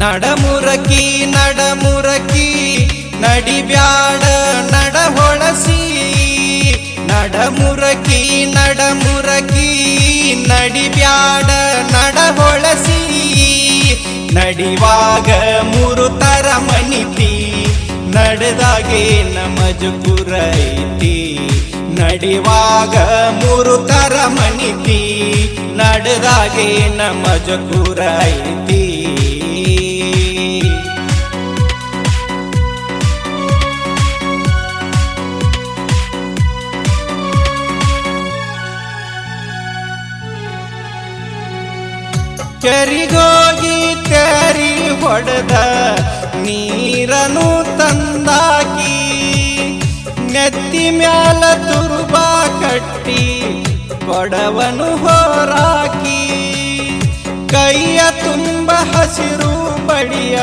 ನಡಮುರಕಿ ನಡಮುರಕಿ ನಡಿಬ್ಯಾಡ ನಡಹೊಳಸಿ ನಡಮುರಕಿ ನಡಮುರಕಿ ನಡಿಬ್ಯಾಡ ನಡಹೊಳಸಿ ನಡಿವಾಗ ಮೂರು ತರ ಮನಿತಿ ನಡೆದಾಗೆ ನಮಜುಕುರ ಐತಿ ನಡಿವಾಗ ಮೂರು ತರ ಮನಿತಿ ನಡೆದಾಗೆ ನಮಜುಕುರ ಐತಿ ಕೆರಿಗೋಗಿ ತೆರಿ ಹೊಡೆದ ನೀರನು ತಂದಾಕಿ ನೆತ್ತಿ ಮ್ಯಾಲ ತುರುಬಾ ಕಟ್ಟಿ ಕೊಡವನು ಹೊರಾಕಿ ಕೈಯ ತುಂಬ ಹಸಿರು ಬಡಿಯ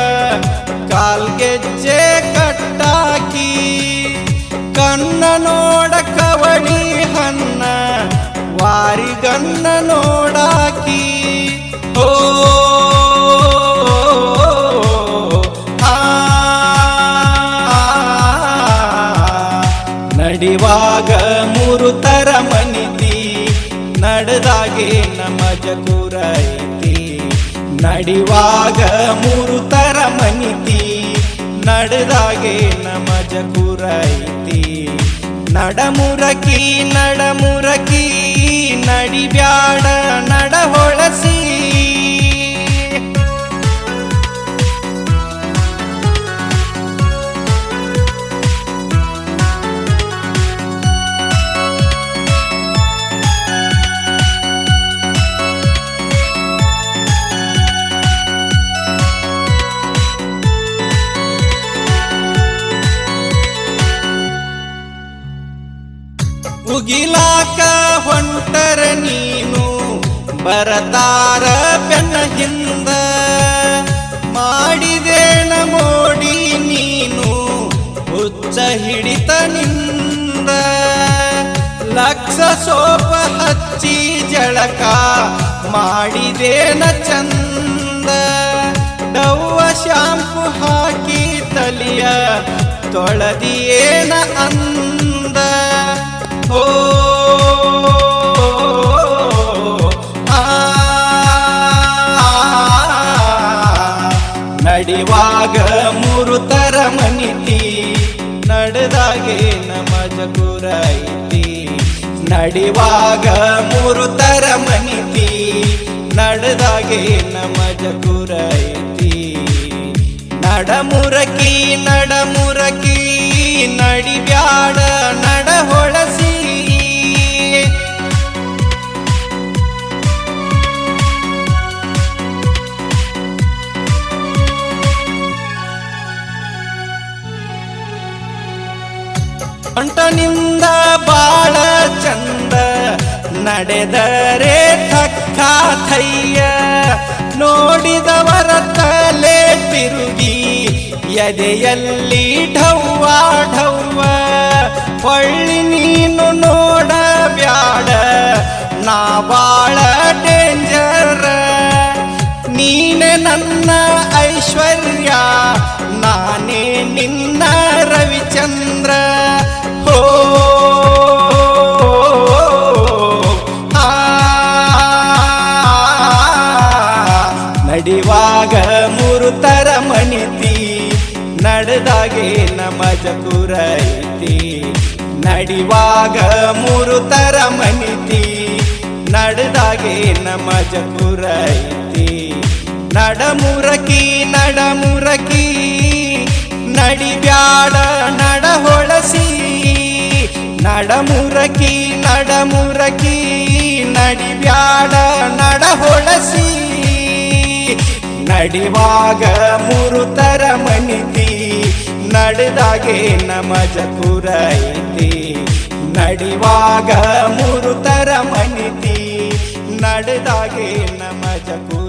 ಕಾಲ್ಗೆಜ್ಜೆ ಕಟ್ಟಾಕಿ ಕಣ್ಣ ನೋಡ ಕವಳಿ ಹನ್ನ ವಾರಿಗಣ್ಣ ನೋಡಾಕಿ ಓ ನಡಿವಾಗ ಮೂರು ತರ ಮನಿತಿ ನಡೆದಾಗೆ ನಮಜಕುರ ಐತಿ ನಡಿವಾಗ ಮೂರು ತರ ಮನಿತಿ ನಡೆದಾಗೆ ನಮಜಕುರ ಐತಿ ನಡಮುರಕಿ ನಡಮುರಕಿ ನಡಿಬ್ಯಾಡ ನಡಹೊಳಸಿ ಉಗಿಲಾಕ ಹೊಂಟರ ನೀನು ಬರತಾರ ಬೆನ್ನ ಹಿಂದ ಮಾಡಿದೇನ ಮೋಡಿ ನೀನು ಹುಚ್ಚ ಹಿಡಿತ ನಿಂದ ಲಕ್ಷ ಸೋಪ ಹಚ್ಚಿ ಜಳಕ ಮಾಡಿದೇನ ಚಂದ ಡವ್ವ ಶಾಂಪು ಹಾಕಿ ತಲಿಯ ತೊಳೆದಿಯೇನ ಅಂದ ಓ ನಡಿವಾಗ ಮೂರು ತರ ಮನಿತಿ ನಡೆದಾಗೆ ನಮಜಕುರ ಐತಿ ನಡಿವಾಗ ಮೂರು ತರ ಮನಿತಿ ನಡೆದಾಗೆ ನಮಜಕುರ ಐತಿ ನಡಮುರಕಿ ನಡಮುರಕಿ ನಡಿಬ್ಯಾಡ ನಡಹೊಳಸಿ ಅಂಟನಿಂದ ಬಾಳ ಚಂದ ನಡೆದರೆ ಥಕ್ಕ ಥಯ್ಯ ನೋಡಿದವರ ತಲೆ ತಿರುಗಿ ಎದೆಯಲ್ಲಿ ಢವ್ವ ಢವ್ವ ಹೊಳ್ಳಿ ನೀನು ನೋಡಬ್ಯಾಡ ನಾ ಬಾಳ ಡೇಂಜರ್ ನೀನೆ ನನ್ನ ಐಶ್ವರ್ಯ ನಾನೇ ನಿನ್ನ ರವಿಚಂದ್ರ ಹೋ ನಡಿವಾಗ ಮೂರು ತರ ಮನಿತಿ ನಡೆದಾಗೆ ನಮಜಕುರ ಐತಿ ನಡಿವಾಗ ಮೂರು ತರ ಮನಿತಿ ನಡೆದಾಗೆ ನಮಜಕುರ ಐತಿ ನಡಮುರಕಿ ನಡಮುರಕಿ ನಡಿಬ್ಯಾಡ ನಡಹೊಳಸಿ ನಡಮುರಕಿ ನಡಮುರಕಿ ನಡಿಬ್ಯಾಡ ನಡಹೊಳಸಿ ನಡಿವಾಗ ಮೂರು ತರ ಮನಿತಿ ನಡೆದಾಗೆ ನಮಜಕುರ ಐತಿ ನಡಿವಾಗ ಮೂರು ತರ ಮನಿತಿ ನಡೆದಾಗೆ ನಮಜಕುರ